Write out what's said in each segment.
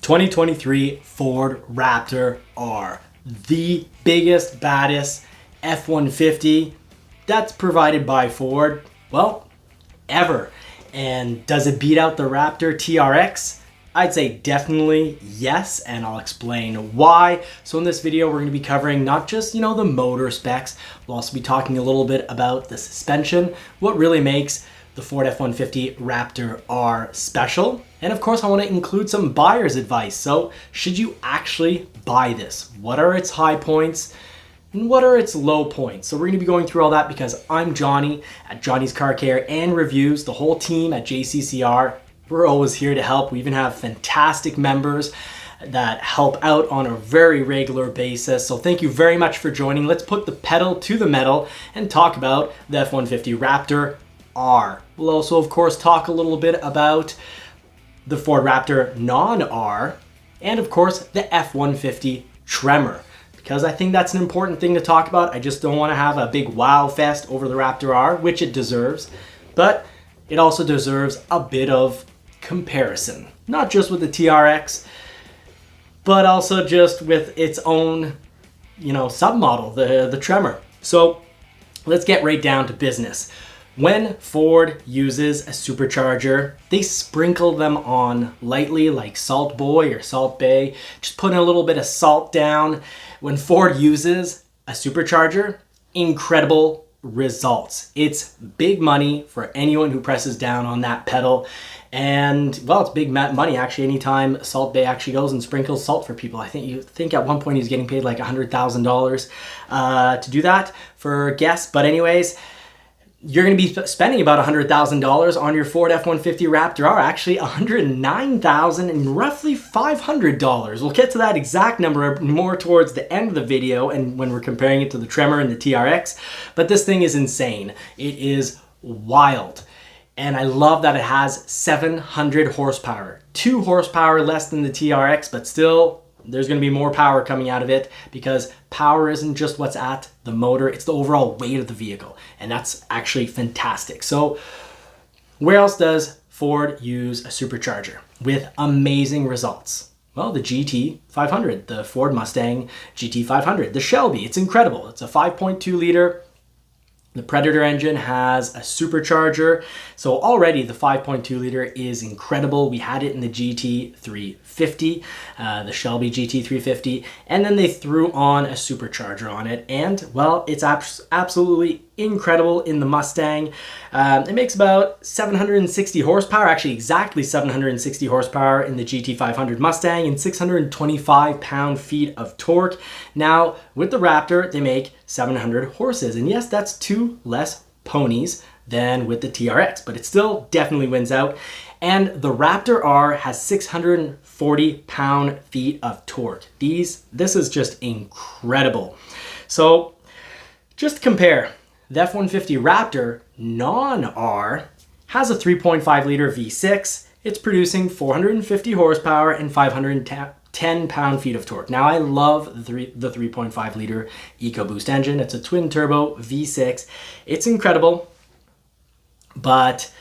2023 Ford Raptor R, the biggest, baddest F-150 that's provided by Ford, well, ever. And does it beat out the Raptor TRX? I'd say definitely yes, and I'll explain why. So in this video, we're going to be covering not just, the motor specs, we'll also be talking a little bit about the suspension, what really makes the Ford F-150 Raptor R special. And of course, I want to include some buyer's advice. So should you actually buy this? What are its high points? And what are its low points? So we're going to be going through all that because I'm Johnny at Johnny's Car Care and Reviews, the whole team at JCCR. We're always here to help. We even have fantastic members that help out on a very regular basis. So thank you very much for joining. Let's put the pedal to the metal and talk about the F-150 Raptor R. We'll also, of course, talk a little bit about the Ford Raptor non-R and, of course, the F-150 Tremor, because I think that's an important thing to talk about. I just don't want to have a big wow fest over the Raptor R, which it deserves, but it also deserves a bit of comparison, not just with the TRX, but also just with its own, submodel, the Tremor. So let's get right down to business. When Ford uses a supercharger, they sprinkle them on lightly like Salt Boy or Salt Bay, just putting a little bit of salt down. When Ford uses a supercharger, incredible results. It's big money for anyone who presses down on that pedal. And well, it's big money actually anytime Salt Bay actually goes and sprinkles salt for people. I think at one point he's getting paid like $100,000 to do that for guests. But anyways, you're going to be spending about $100,000 on your Ford F-150 Raptor R, actually $109,000 and roughly $500. We'll get to that exact number more towards the end of the video and when we're comparing it to the Tremor and the TRX, but this thing is insane. It is wild. And I love that it has 700 horsepower, 2 horsepower less than the TRX, but still there's going to be more power coming out of it because power isn't just what's at the motor, it's the overall weight of the vehicle. And that's actually fantastic. So where else does Ford use a supercharger with amazing results? Well, the GT500, the Ford Mustang GT500, the Shelby, it's incredible. It's a 5.2 liter. The Predator engine has a supercharger, so already the 5.2 liter is incredible. We had it in the GT350, the Shelby GT350, and then they threw on a supercharger on it, and well, it's absolutely incredible in the Mustang. It makes about 760 horsepower, actually exactly 760 horsepower in the GT500 Mustang and 625 pound-feet of torque. Now, with the Raptor, they make 700 horses, and yes, that's 2 less ponies than with the TRX, but it still definitely wins out. And the Raptor R has 640 pound-feet of torque. This is just incredible. So just to compare, the F-150 Raptor non-R has a 3.5 liter V6. It's producing 450 horsepower and 510 pound-feet of torque. Now I love the 3.5 liter EcoBoost engine. It's a twin turbo V6. It's incredible, but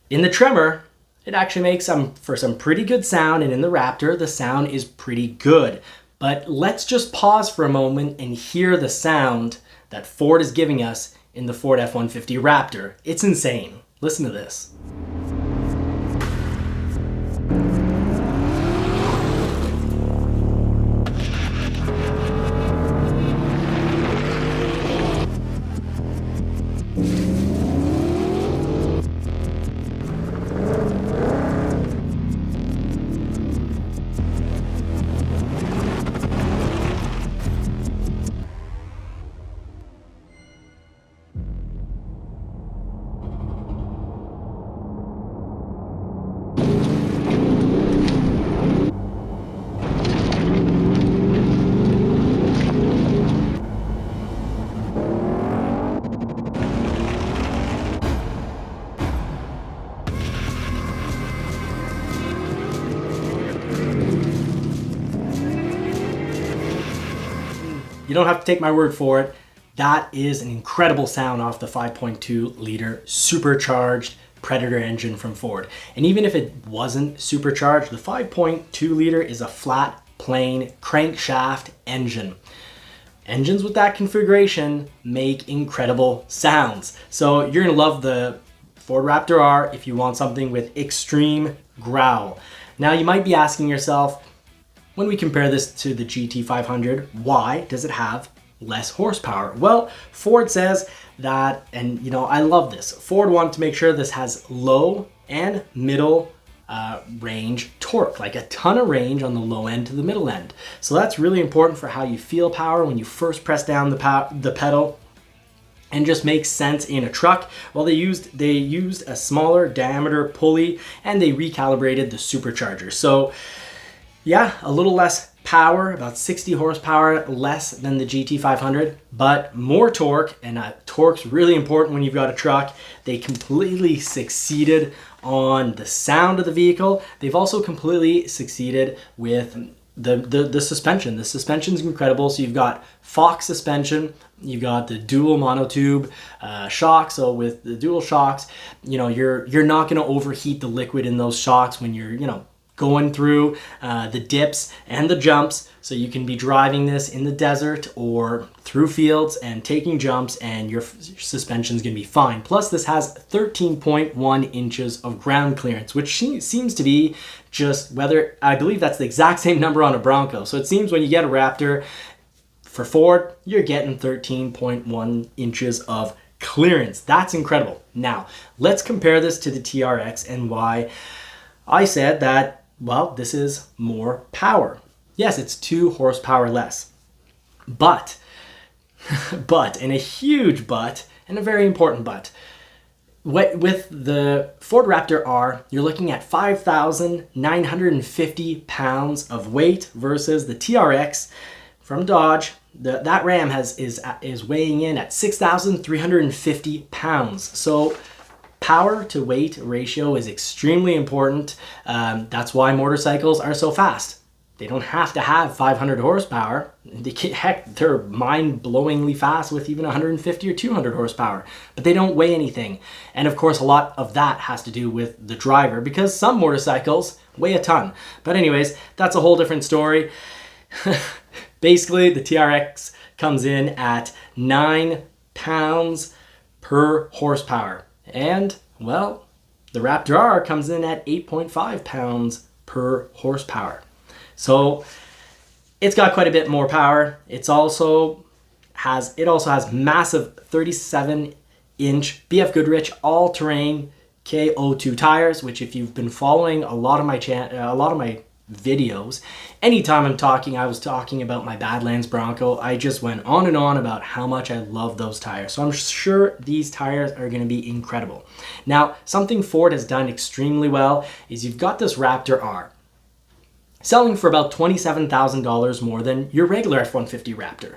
in the Tremor, it actually makes for some pretty good sound, and in the Raptor, the sound is pretty good. But let's just pause for a moment and hear the sound that Ford is giving us in the Ford F-150 Raptor. It's insane. Listen to this. You don't have to take my word for it. That is an incredible sound off the 5.2 liter supercharged Predator engine from Ford. And even if it wasn't supercharged, the 5.2 liter is a flat, plain crankshaft engine. Engines with that configuration make incredible sounds. So you're gonna love the Ford Raptor R if you want something with extreme growl. Now you might be asking yourself, when we compare this to the GT500, why does it have less horsepower? Well, Ford says that, and you know, I love this. Ford wanted to make sure this has low and middle range torque, like a ton of range on the low end to the middle end. So that's really important for how you feel power when you first press down the pedal, and just makes sense in a truck. Well, they used a smaller diameter pulley, and they recalibrated the supercharger. So yeah, a little less power, about 60 horsepower less than the GT500, but more torque, and torque's really important when you've got a truck. They completely succeeded on the sound of the vehicle. They've also completely succeeded with the suspension. The suspension's incredible. So you've got Fox suspension, you've got the dual monotube shock. So with the dual shocks, you know, you're not going to overheat the liquid in those shocks when you're, you know, going through the dips and the jumps. So you can be driving this in the desert or through fields and taking jumps, and your suspension's gonna be fine. Plus this has 13.1 inches of ground clearance, which seems to be just whether, I believe that's the exact same number on a Bronco. So it seems when you get a Raptor for Ford, you're getting 13.1 inches of clearance. That's incredible. Now, let's compare this to the TRX and why I said that, well, this is more power. Yes, it's 2 horsepower less, but, and a huge but, and a very important but, with the Ford Raptor R, you're looking at 5,950 pounds of weight versus the TRX from Dodge. That Ram is weighing in at 6,350 pounds. So power to weight ratio is extremely important. That's why motorcycles are so fast. They don't have to have 500 horsepower. Heck, they're mind-blowingly fast with even 150 or 200 horsepower, but they don't weigh anything. And of course, a lot of that has to do with the driver, because some motorcycles weigh a ton. But anyways, that's a whole different story. Basically, the TRX comes in at 9 pounds per horsepower. And, well, the Raptor R comes in at 8.5 pounds per horsepower. So it's got quite a bit more power. It also has massive 37-inch BF Goodrich all-terrain KO2 tires, which if you've been following a lot of my videos, anytime I was talking about my Badlands Bronco, I just went on and on about how much I love those tires. So I'm sure these tires are going to be incredible. Now, something Ford has done extremely well is you've got this Raptor R selling for about $27,000 more than your regular F-150 Raptor.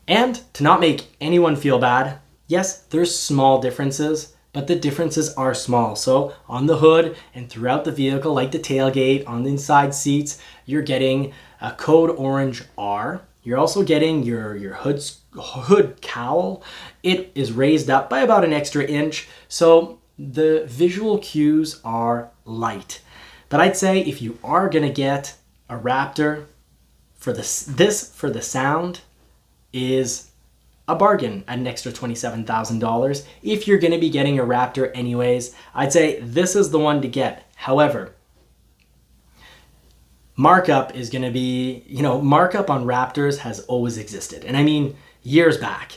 And to not make anyone feel bad, yes, there's small differences, but the differences are small. So on the hood and throughout the vehicle, like the tailgate, on the inside seats, you're getting a code orange R. You're also getting your hood cowl. It is raised up by about an extra inch. So the visual cues are light. But I'd say if you are gonna get a Raptor, for the sound is a bargain at an extra $27,000. If you're gonna be getting a Raptor anyways, I'd say this is the one to get. However, markup is gonna be, markup on Raptors has always existed. And I mean, years back,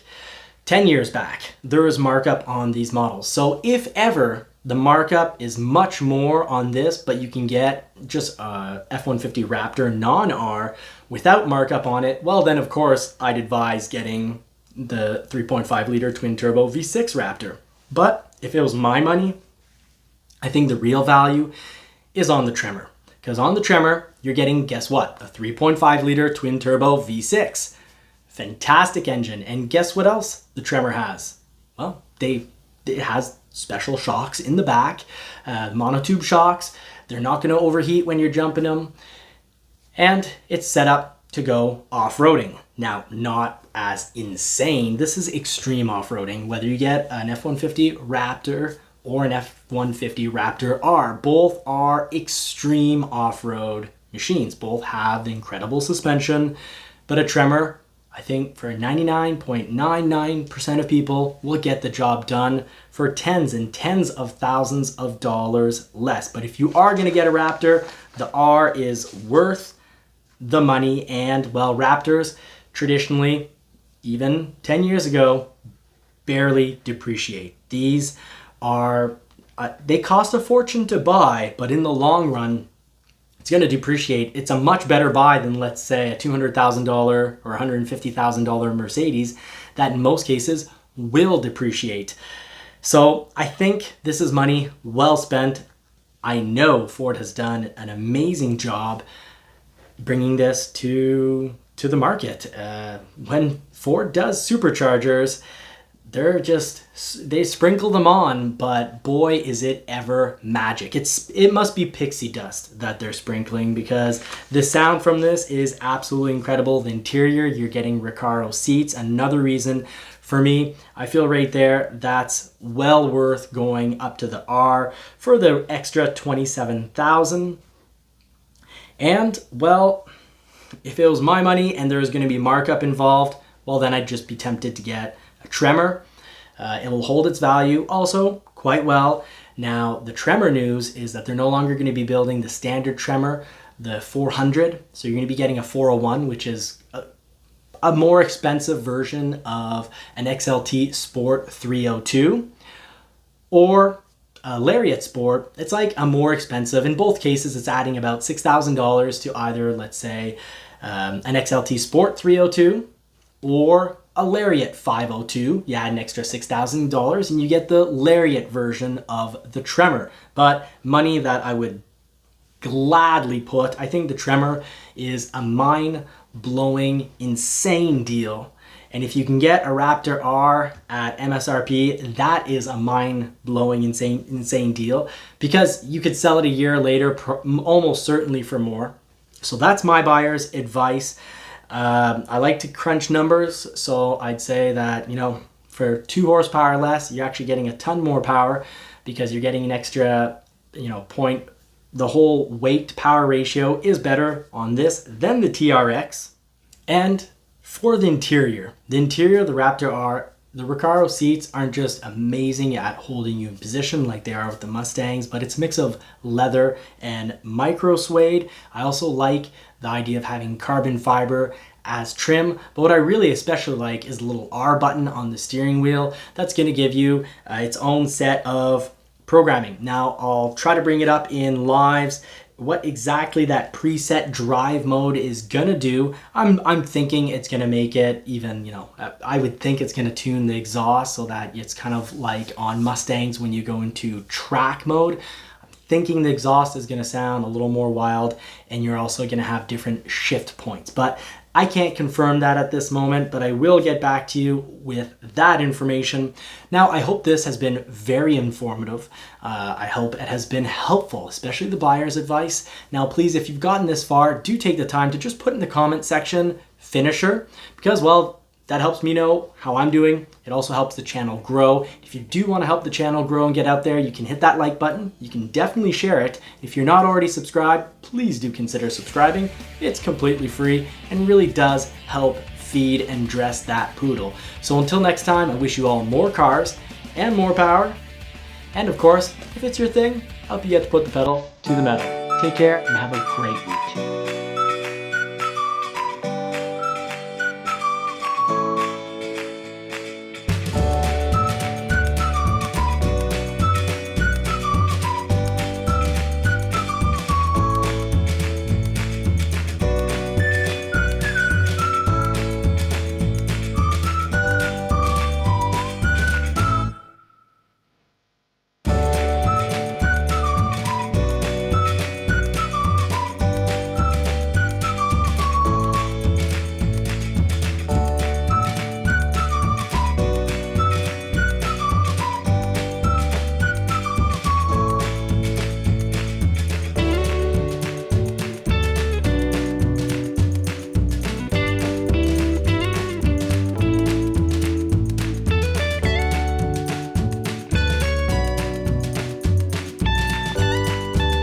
10 years back, there was markup on these models. So if ever the markup is much more on this, but you can get just a F-150 Raptor non-R without markup on it, well then of course I'd advise getting the 3.5 liter twin turbo V6 Raptor. But if it was my money, I think the real value is on the Tremor. Because on the Tremor, you're getting, guess what? A 3.5 liter twin turbo V6. Fantastic engine. And guess what else the Tremor has? Well, it has special shocks in the back, monotube shocks. They're not going to overheat when you're jumping them. And it's set up to go off-roading. Now, not as insane. This is extreme off-roading, whether you get an F-150 Raptor or an F150 Raptor R. Both are extreme off-road machines. Both have incredible suspension, but a Tremor, I think for 99.99% of people, will get the job done for tens and tens of thousands of dollars less. But if you are going to get a Raptor, the R is worth the money. And well, Raptors traditionally, even 10 years ago, barely depreciate. These are, they cost a fortune to buy, but in the long run, it's going to depreciate. It's a much better buy than, let's say, a $200,000 or $150,000 Mercedes that in most cases will depreciate. So I think this is money well spent. I know Ford has done an amazing job bringing this to the market. When Ford does superchargers, they sprinkle them on, but boy, is it ever magic. It must be pixie dust that they're sprinkling, because the sound from this is absolutely incredible. The interior, you're getting Recaro seats. Another reason for me, I feel right there, that's well worth going up to the R for the extra $27,000. And well, if it was my money and there was going to be markup involved, well, then I'd just be tempted to get a Tremor. It will hold its value also quite well. Now, the Tremor news is that they're no longer going to be building the standard Tremor, the 400. So you're going to be getting a 401, which is a more expensive version of an XLT Sport 302, or a Lariat Sport. It's like a more expensive. In both cases, it's adding about $6,000 to either, let's say, an XLT Sport 302 or a Lariat 502. You add an extra $6,000 and you get the Lariat version of the Tremor. But money that I would gladly put, I think the Tremor is a mind-blowing, insane deal. And if you can get a Raptor R at MSRP, that is a mind-blowing, insane deal, because you could sell it a year later, almost certainly for more. So that's my buyer's advice. I like to crunch numbers, so I'd say that, for 2 horsepower less, you're actually getting a ton more power, because you're getting an extra, point. The whole weight power ratio is better on this than the TRX. And for the interior, the Raptor R, the Recaro seats aren't just amazing at holding you in position like they are with the Mustangs, but it's a mix of leather and micro suede. I also like the idea of having carbon fiber as trim, but what I really especially like is the little R button on the steering wheel. That's going to give you its own set of programming. Now I'll try to bring it up in lives, what exactly that preset drive mode is gonna do. I'm thinking it's gonna make it even, I would think it's gonna tune the exhaust so that it's kind of like on Mustangs when you go into track mode. I'm thinking the exhaust is gonna sound a little more wild, and you're also gonna have different shift points. But I can't confirm that at this moment, but I will get back to you with that information. Now, I hope this has been very informative. I hope it has been helpful, especially the buyer's advice. Now, please, if you've gotten this far, do take the time to just put in the comment section, finisher, because, well, that helps me know how I'm doing. It also helps the channel grow. If you do want to help the channel grow and get out there, you can hit that like button. You can definitely share it. If you're not already subscribed, please do consider subscribing. It's completely free and really does help feed and dress that poodle. So until next time, I wish you all more cars and more power. And of course, if it's your thing, I hope you get to put the pedal to the metal. Take care and have a great week.